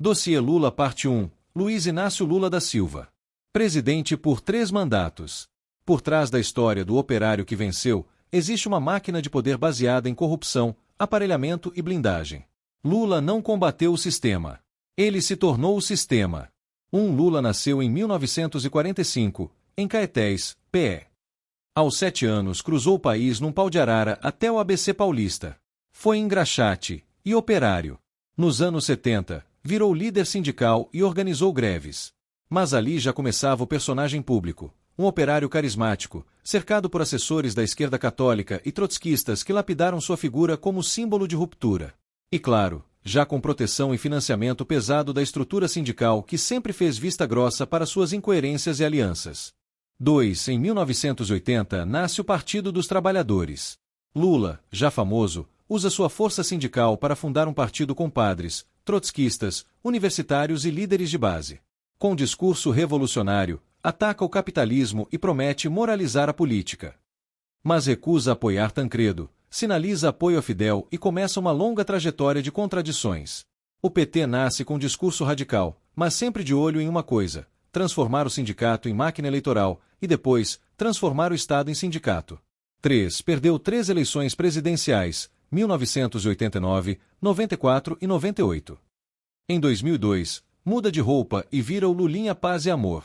Dossiê Lula Parte 1. Luiz Inácio Lula da Silva. Presidente por 3 mandatos. Por trás da história do operário que venceu, existe uma máquina de poder baseada em corrupção, aparelhamento e blindagem. Lula não combateu o sistema. Ele se tornou o sistema. Lula nasceu em 1945, em Caetés, PE. Aos 7 anos cruzou o país num pau de arara até o ABC paulista. Foi engraxate e operário. Nos anos 70, virou líder sindical e organizou greves. Mas ali já começava o personagem público, um operário carismático, cercado por assessores da esquerda católica e trotskistas que lapidaram sua figura como símbolo de ruptura. E claro, já com proteção e financiamento pesado da estrutura sindical que sempre fez vista grossa para suas incoerências e alianças. 2. Em 1980, nasce o Partido dos Trabalhadores. Lula, já famoso, usa sua força sindical para fundar um partido com padres, trotskistas, universitários e líderes de base. Com discurso revolucionário, ataca o capitalismo e promete moralizar a política. Mas recusa apoiar Tancredo, sinaliza apoio a Fidel e começa uma longa trajetória de contradições. O PT nasce com discurso radical, mas sempre de olho em uma coisa: transformar o sindicato em máquina eleitoral e depois, transformar o Estado em sindicato. 3. Perdeu 3 eleições presidenciais, 1989, 94 e 98. Em 2002, muda de roupa e vira o Lulinha Paz e Amor.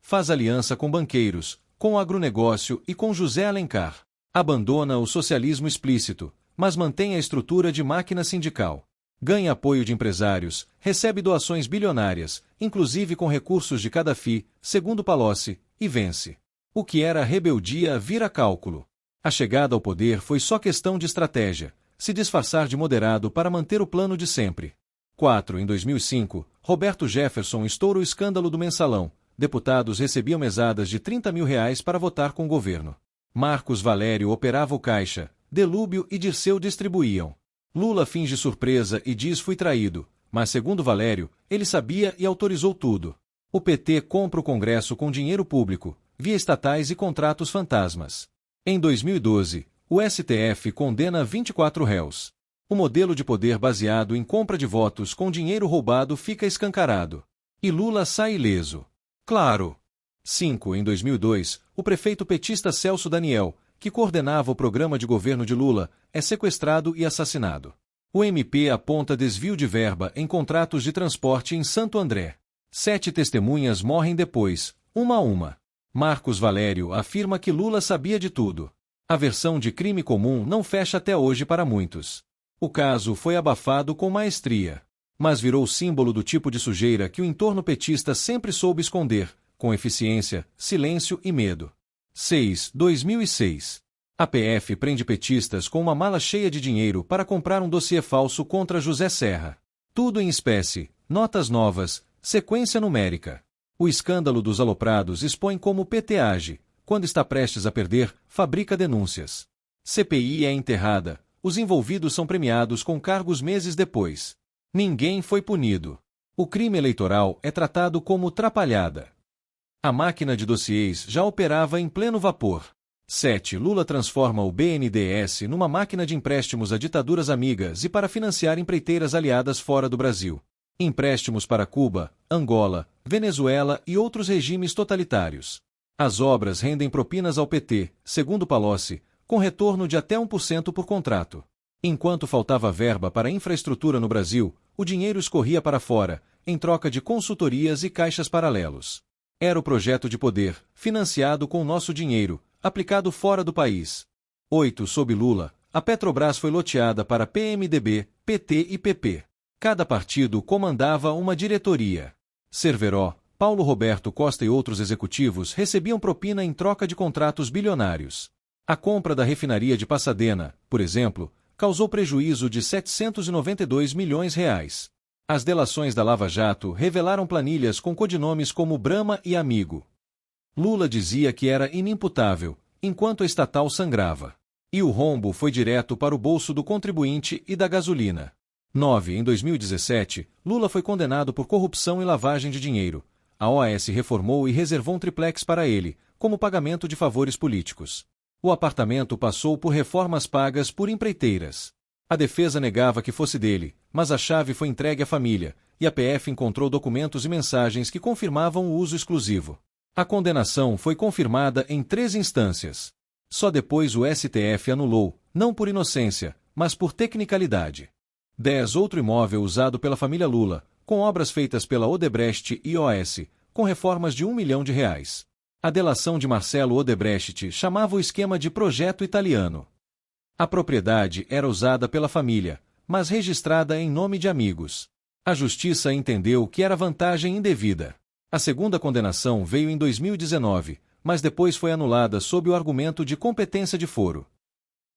Faz aliança com banqueiros, com o agronegócio e com José Alencar. Abandona o socialismo explícito, mas mantém a estrutura de máquina sindical. Ganha apoio de empresários, recebe doações bilionárias, inclusive com recursos de Gaddafi, segundo Palocci, e vence. O que era rebeldia vira cálculo. A chegada ao poder foi só questão de estratégia, se disfarçar de moderado para manter o plano de sempre. 4. Em 2005, Roberto Jefferson estoura o escândalo do mensalão. Deputados recebiam mesadas de R$30 mil para votar com o governo. Marcos Valério operava o caixa, Delúbio e Dirceu distribuíam. Lula finge surpresa e diz fui traído, mas segundo Valério, ele sabia e autorizou tudo. O PT compra o Congresso com dinheiro público, via estatais e contratos fantasmas. Em 2012, o STF condena 24 réus. O modelo de poder baseado em compra de votos com dinheiro roubado fica escancarado. E Lula sai ileso. Claro. 5. Em 2002, o prefeito petista Celso Daniel, que coordenava o programa de governo de Lula, é sequestrado e assassinado. O MP aponta desvio de verba em contratos de transporte em Santo André. 7 testemunhas morrem depois, uma a uma. Marcos Valério afirma que Lula sabia de tudo. A versão de crime comum não fecha até hoje para muitos. O caso foi abafado com maestria, mas virou símbolo do tipo de sujeira que o entorno petista sempre soube esconder, com eficiência, silêncio e medo. 6. 2006. A PF prende petistas com uma mala cheia de dinheiro para comprar um dossiê falso contra José Serra. Tudo em espécie, notas novas, sequência numérica. O escândalo dos aloprados expõe como o PT age, quando está prestes a perder, fabrica denúncias. CPI é enterrada, os envolvidos são premiados com cargos meses depois. Ninguém foi punido. O crime eleitoral é tratado como trapalhada. A máquina de dossiês já operava em pleno vapor. 7. Lula transforma o BNDES numa máquina de empréstimos a ditaduras amigas e para financiar empreiteiras aliadas fora do Brasil. Empréstimos para Cuba, Angola, Venezuela e outros regimes totalitários. As obras rendem propinas ao PT, segundo Palocci, com retorno de até 1% por contrato. Enquanto faltava verba para infraestrutura no Brasil, o dinheiro escorria para fora, em troca de consultorias e caixas paralelos. Era o projeto de poder, financiado com nosso dinheiro, aplicado fora do país. 8. Sob Lula, a Petrobras foi loteada para PMDB, PT e PP. Cada partido comandava uma diretoria. Cerveró, Paulo Roberto Costa e outros executivos recebiam propina em troca de contratos bilionários. A compra da refinaria de Pasadena, por exemplo, causou prejuízo de R$ 792 milhões. As delações da Lava Jato revelaram planilhas com codinomes como Brahma e Amigo. Lula dizia que era inimputável, enquanto a estatal sangrava. E o rombo foi direto para o bolso do contribuinte e da gasolina. 9. Em 2017, Lula foi condenado por corrupção e lavagem de dinheiro. A OAS reformou e reservou um triplex para ele, como pagamento de favores políticos. O apartamento passou por reformas pagas por empreiteiras. A defesa negava que fosse dele, mas a chave foi entregue à família, e a PF encontrou documentos e mensagens que confirmavam o uso exclusivo. A condenação foi confirmada em 3 instâncias. Só depois o STF anulou, não por inocência, mas por tecnicalidade. 10. Outro imóvel usado pela família Lula, com obras feitas pela Odebrecht e OAS, com reformas de R$1 milhão. A delação de Marcelo Odebrecht chamava o esquema de projeto italiano. A propriedade era usada pela família, mas registrada em nome de amigos. A justiça entendeu que era vantagem indevida. A segunda condenação veio em 2019, mas depois foi anulada sob o argumento de competência de foro.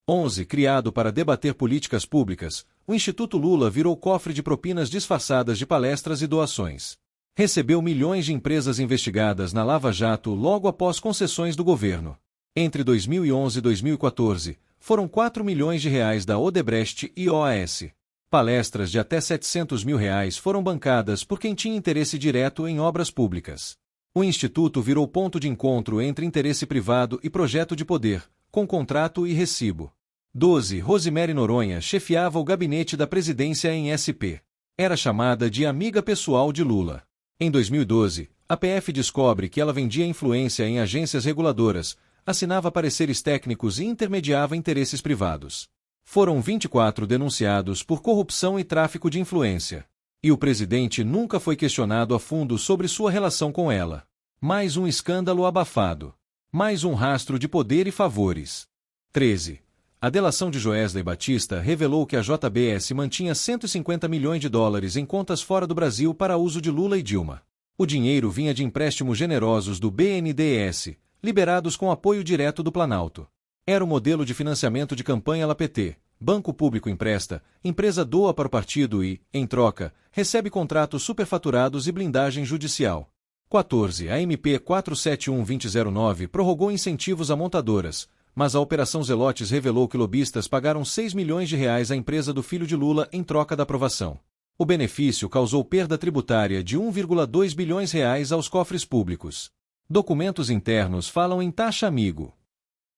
11. Criado para debater políticas públicas, o Instituto Lula virou cofre de propinas disfarçadas de palestras e doações. Recebeu milhões de empresas investigadas na Lava Jato logo após concessões do governo. Entre 2011 e 2014, foram R$4 milhões da Odebrecht e OAS. Palestras de até R$700 mil foram bancadas por quem tinha interesse direto em obras públicas. O Instituto virou ponto de encontro entre interesse privado e projeto de poder, com contrato e recibo. 12. Rosemary Noronha chefiava o gabinete da presidência em SP. Era chamada de amiga pessoal de Lula. Em 2012, a PF descobre que ela vendia influência em agências reguladoras, assinava pareceres técnicos e intermediava interesses privados. Foram 24 denunciados por corrupção e tráfico de influência. E o presidente nunca foi questionado a fundo sobre sua relação com ela. Mais um escândalo abafado. Mais um rastro de poder e favores. 13. A delação de Joesley Batista revelou que a JBS mantinha US$150 milhões em contas fora do Brasil para uso de Lula e Dilma. O dinheiro vinha de empréstimos generosos do BNDES, liberados com apoio direto do Planalto. Era o modelo de financiamento de campanha PT. Banco Público empresta, empresa doa para o partido e, em troca, recebe contratos superfaturados e blindagem judicial. 14. A MP 471-2009 prorrogou incentivos a montadoras, mas a Operação Zelotes revelou que lobistas pagaram R$6 milhões à empresa do filho de Lula em troca da aprovação. O benefício causou perda tributária de R$1,2 bilhões aos cofres públicos. Documentos internos falam em taxa amigo.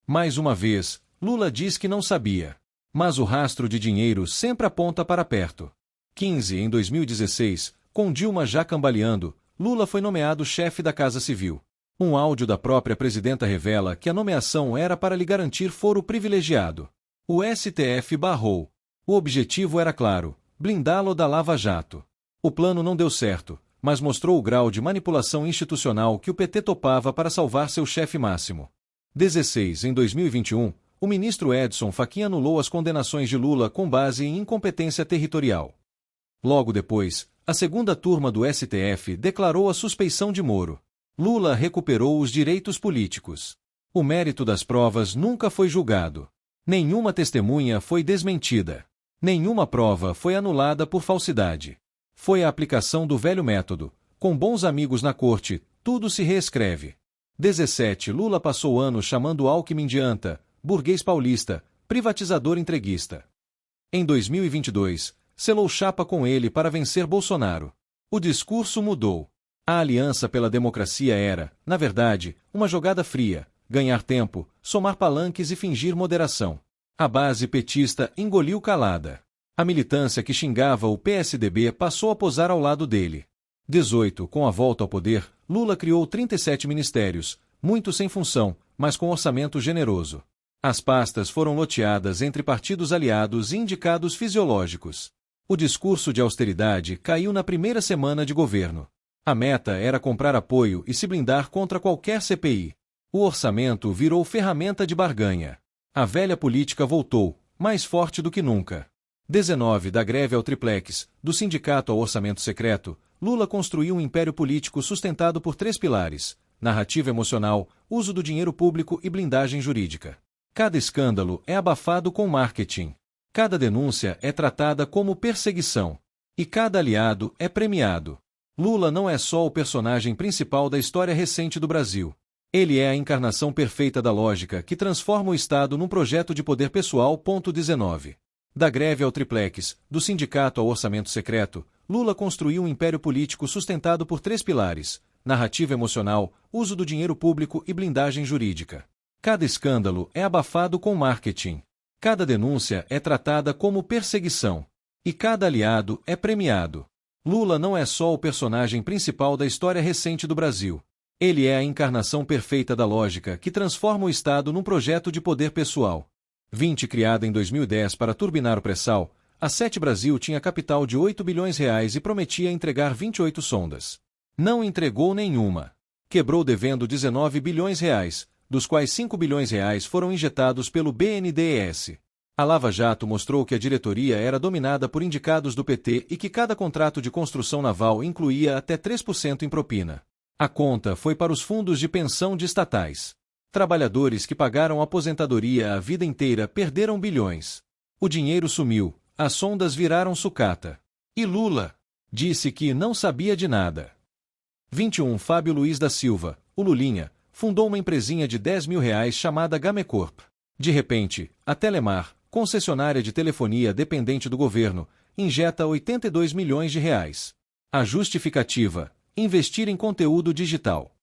Mais uma vez, Lula diz que não sabia. Mas o rastro de dinheiro sempre aponta para perto. 15. Em 2016, com Dilma já cambaleando, Lula foi nomeado chefe da Casa Civil. Um áudio da própria presidenta revela que a nomeação era para lhe garantir foro privilegiado. O STF barrou. O objetivo era claro: blindá-lo da Lava Jato. O plano não deu certo, mas mostrou o grau de manipulação institucional que o PT topava para salvar seu chefe máximo. 16. Em 2021, o ministro Edson Fachin anulou as condenações de Lula com base em incompetência territorial. Logo depois, a segunda turma do STF declarou a suspeição de Moro. Lula recuperou os direitos políticos. O mérito das provas nunca foi julgado. Nenhuma testemunha foi desmentida. Nenhuma prova foi anulada por falsidade. Foi a aplicação do velho método. Com bons amigos na corte, tudo se reescreve. 17. Lula passou anos chamando Alckmin de anta, burguês paulista, privatizador entreguista. Em 2022, selou chapa com ele para vencer Bolsonaro. O discurso mudou. A aliança pela democracia era, na verdade, uma jogada fria: ganhar tempo, somar palanques e fingir moderação. A base petista engoliu calada. A militância que xingava o PSDB passou a posar ao lado dele. 18. Com a volta ao poder, Lula criou 37 ministérios, muitos sem função, mas com orçamento generoso. As pastas foram loteadas entre partidos aliados e indicados fisiológicos. O discurso de austeridade caiu na primeira semana de governo. A meta era comprar apoio e se blindar contra qualquer CPI. O orçamento virou ferramenta de barganha. A velha política voltou, mais forte do que nunca. 19. Da greve ao triplex, do sindicato ao orçamento secreto, Lula construiu um império político sustentado por 3 pilares: narrativa emocional, uso do dinheiro público e blindagem jurídica. Cada escândalo é abafado com marketing. Cada denúncia é tratada como perseguição. E cada aliado é premiado. Lula não é só o personagem principal da história recente do Brasil. Ele é a encarnação perfeita da lógica que transforma o Estado num projeto de poder pessoal. 19. Da greve ao triplex, do sindicato ao orçamento secreto, Lula construiu um império político sustentado por 3 pilares: narrativa emocional, uso do dinheiro público e blindagem jurídica. Cada escândalo é abafado com marketing. Cada denúncia é tratada como perseguição. E cada aliado é premiado. Lula não é só o personagem principal da história recente do Brasil. Ele é a encarnação perfeita da lógica que transforma o Estado num projeto de poder pessoal. 20 Criada em 2010 para turbinar o pré-sal, a Sete Brasil tinha capital de R$ 8 bilhões e prometia entregar 28 sondas. Não entregou nenhuma. Quebrou devendo R$ 19 bilhões, dos quais R$ 5 bilhões foram injetados pelo BNDES. A Lava Jato mostrou que a diretoria era dominada por indicados do PT e que cada contrato de construção naval incluía até 3% em propina. A conta foi para os fundos de pensão de estatais. Trabalhadores que pagaram aposentadoria a vida inteira perderam bilhões. O dinheiro sumiu, as sondas viraram sucata. E Lula disse que não sabia de nada. 21 Fábio Luiz da Silva, o Lulinha, fundou uma empresinha de R$ 10 mil chamada Gamecorp. De repente, a Telemar, concessionária de telefonia dependente do governo, injeta R$ 82 milhões. A justificativa: investir em conteúdo digital.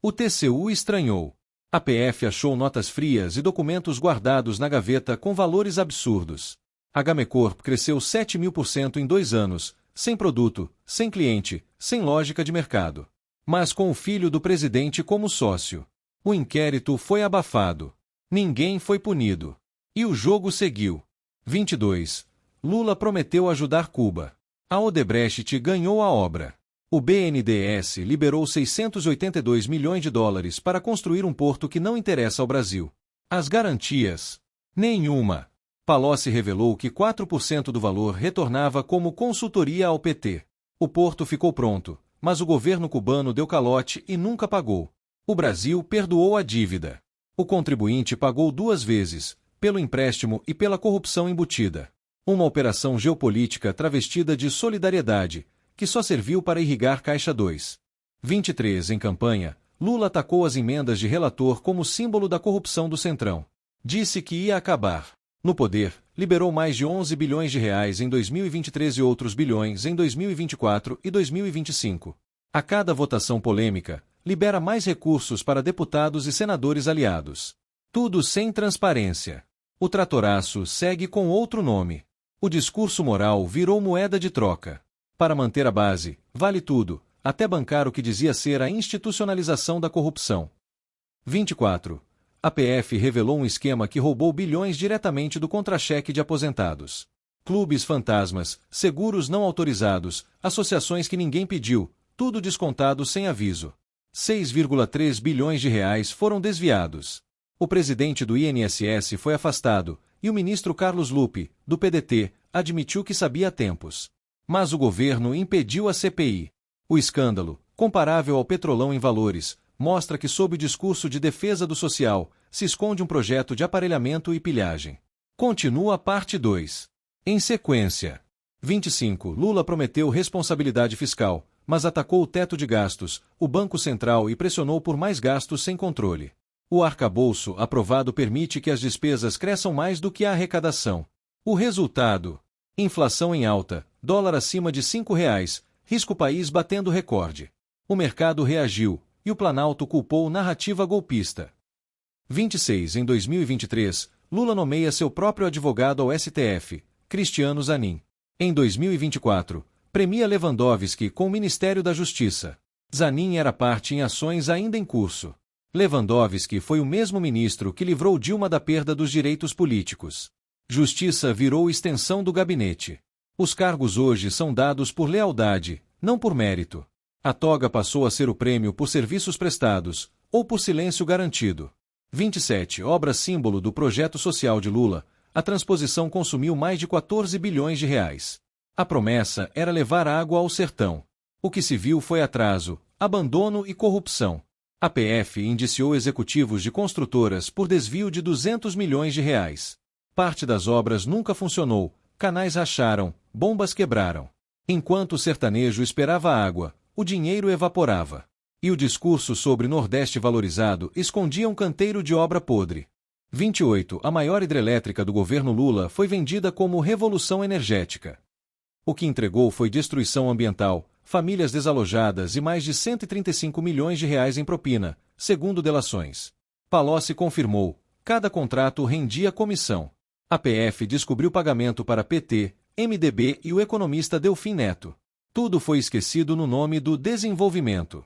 O TCU estranhou. A PF achou notas frias e documentos guardados na gaveta com valores absurdos. A Gamecorp cresceu 7.000% em 2 anos, sem produto, sem cliente, sem lógica de mercado. Mas com o filho do presidente como sócio. O inquérito foi abafado. Ninguém foi punido. E o jogo seguiu. 22. Lula prometeu ajudar Cuba. A Odebrecht ganhou a obra. O BNDES liberou 682 milhões de dólares para construir um porto que não interessa ao Brasil. As garantias? Nenhuma. Palocci revelou que 4% do valor retornava como consultoria ao PT. O porto ficou pronto, mas o governo cubano deu calote e nunca pagou. O Brasil perdoou a dívida. O contribuinte pagou 2 vezes, pelo empréstimo e pela corrupção embutida. Uma operação geopolítica travestida de solidariedade, que só serviu para irrigar Caixa 2. 23 Em campanha, Lula atacou as emendas de relator como símbolo da corrupção do Centrão. Disse que ia acabar. No poder, liberou mais de R$ 11 bilhões em 2023 e outros bilhões em 2024 e 2025. A cada votação polêmica, libera mais recursos para deputados e senadores aliados. Tudo sem transparência. O tratoraço segue com outro nome. O discurso moral virou moeda de troca. Para manter a base, vale tudo, até bancar o que dizia ser a institucionalização da corrupção. 24. A PF revelou um esquema que roubou bilhões diretamente do contra-cheque de aposentados. Clubes fantasmas, seguros não autorizados, associações que ninguém pediu, tudo descontado sem aviso. 6,3 bilhões de reais foram desviados. O presidente do INSS foi afastado, e o ministro Carlos Lupe, do PDT, admitiu que sabia há tempos. Mas o governo impediu a CPI. O escândalo, comparável ao Petrolão em valores, mostra que sob o discurso de defesa do social, se esconde um projeto de aparelhamento e pilhagem. Continua a parte 2. Em sequência. 25. Lula prometeu responsabilidade fiscal, mas atacou o teto de gastos, o Banco Central e pressionou por mais gastos sem controle. O arcabouço aprovado permite que as despesas cresçam mais do que a arrecadação. O resultado: inflação em alta, dólar acima de R$ 5,00, risco país batendo recorde. O mercado reagiu, e o Planalto culpou narrativa golpista. 26. Em 2023, Lula nomeia seu próprio advogado ao STF, Cristiano Zanin. Em 2024, premia Lewandowski com o Ministério da Justiça. Zanin era parte em ações ainda em curso. Lewandowski foi o mesmo ministro que livrou Dilma da perda dos direitos políticos. Justiça virou extensão do gabinete. Os cargos hoje são dados por lealdade, não por mérito. A toga passou a ser o prêmio por serviços prestados, ou por silêncio garantido. 27. Obra símbolo do projeto social de Lula, a transposição consumiu mais de 14 bilhões de reais. A promessa era levar água ao sertão. O que se viu foi atraso, abandono e corrupção. A PF indiciou executivos de construtoras por desvio de 200 milhões de reais. Parte das obras nunca funcionou, canais racharam, bombas quebraram. Enquanto o sertanejo esperava água, o dinheiro evaporava. E o discurso sobre Nordeste valorizado escondia um canteiro de obra podre. 28. A maior hidrelétrica do governo Lula foi vendida como revolução energética. O que entregou foi destruição ambiental, famílias desalojadas e mais de 135 milhões de reais em propina, segundo delações. Palocci confirmou, cada contrato rendia comissão. A PF descobriu pagamento para PT, MDB e o economista Delfim Neto. Tudo foi esquecido no nome do desenvolvimento.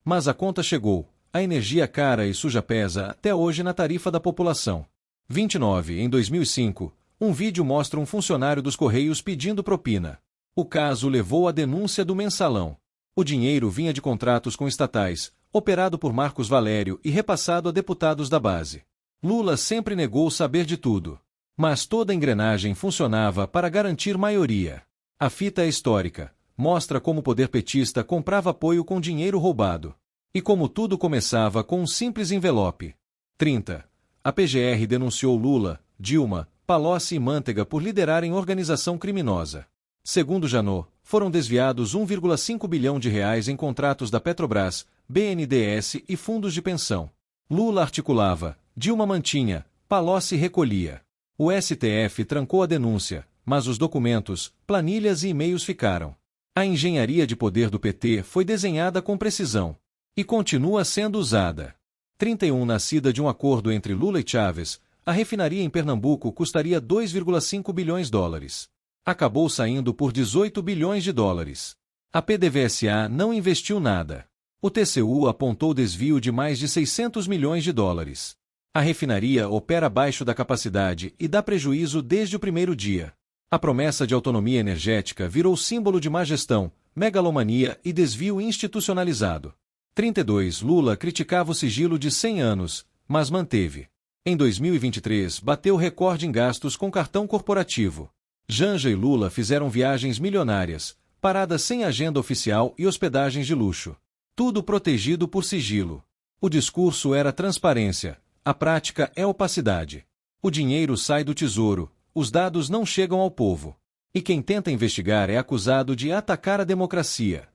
Mas a conta chegou. A energia cara e suja pesa até hoje na tarifa da população. 29. Em 2005, um vídeo mostra um funcionário dos Correios pedindo propina. O caso levou à denúncia do Mensalão. O dinheiro vinha de contratos com estatais, operado por Marcos Valério e repassado a deputados da base. Lula sempre negou saber de tudo. Mas toda a engrenagem funcionava para garantir maioria. A fita é histórica. Mostra como o poder petista comprava apoio com dinheiro roubado. E como tudo começava com um simples envelope. 30. A PGR denunciou Lula, Dilma, Palocci e Manteiga por liderarem organização criminosa. Segundo Janot, foram desviados 1,5 bilhão de reais em contratos da Petrobras, BNDES e fundos de pensão. Lula articulava, Dilma mantinha, Palocci recolhia. O STF trancou a denúncia, mas os documentos, planilhas e e-mails ficaram. A engenharia de poder do PT foi desenhada com precisão. E continua sendo usada. 31. Nascida de um acordo entre Lula e Chávez, a refinaria em Pernambuco custaria 2,5 bilhões de dólares. Acabou saindo por 18 bilhões de dólares. A PDVSA não investiu nada. O TCU apontou desvio de mais de 600 milhões de dólares. A refinaria opera abaixo da capacidade e dá prejuízo desde o primeiro dia. A promessa de autonomia energética virou símbolo de má gestão, megalomania e desvio institucionalizado. 32. Lula criticava o sigilo de 100 anos, mas manteve. Em 2023, bateu recorde em gastos com cartão corporativo. Janja e Lula fizeram viagens milionárias, paradas sem agenda oficial e hospedagens de luxo. Tudo protegido por sigilo. O discurso era transparência, a prática é opacidade. O dinheiro sai do tesouro, os dados não chegam ao povo. E quem tenta investigar é acusado de atacar a democracia.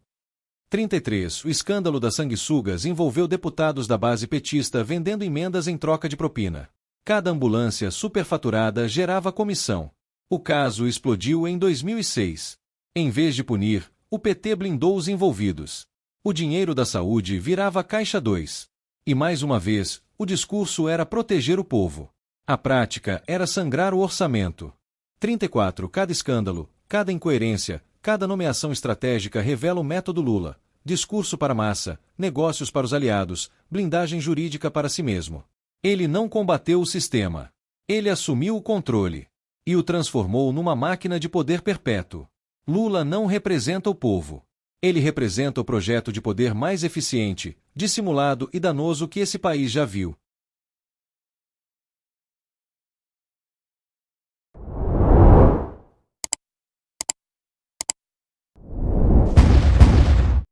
33. O escândalo das sanguessugas envolveu deputados da base petista vendendo emendas em troca de propina. Cada ambulância superfaturada gerava comissão. O caso explodiu em 2006. Em vez de punir, o PT blindou os envolvidos. O dinheiro da saúde virava caixa 2. E mais uma vez, o discurso era proteger o povo. A prática era sangrar o orçamento. 34. Cada escândalo, cada incoerência, cada nomeação estratégica revela o método Lula. Discurso para massa, negócios para os aliados, blindagem jurídica para si mesmo. Ele não combateu o sistema. Ele assumiu o controle. E o transformou numa máquina de poder perpétuo. Lula não representa o povo. Ele representa o projeto de poder mais eficiente, dissimulado e danoso que esse país já viu.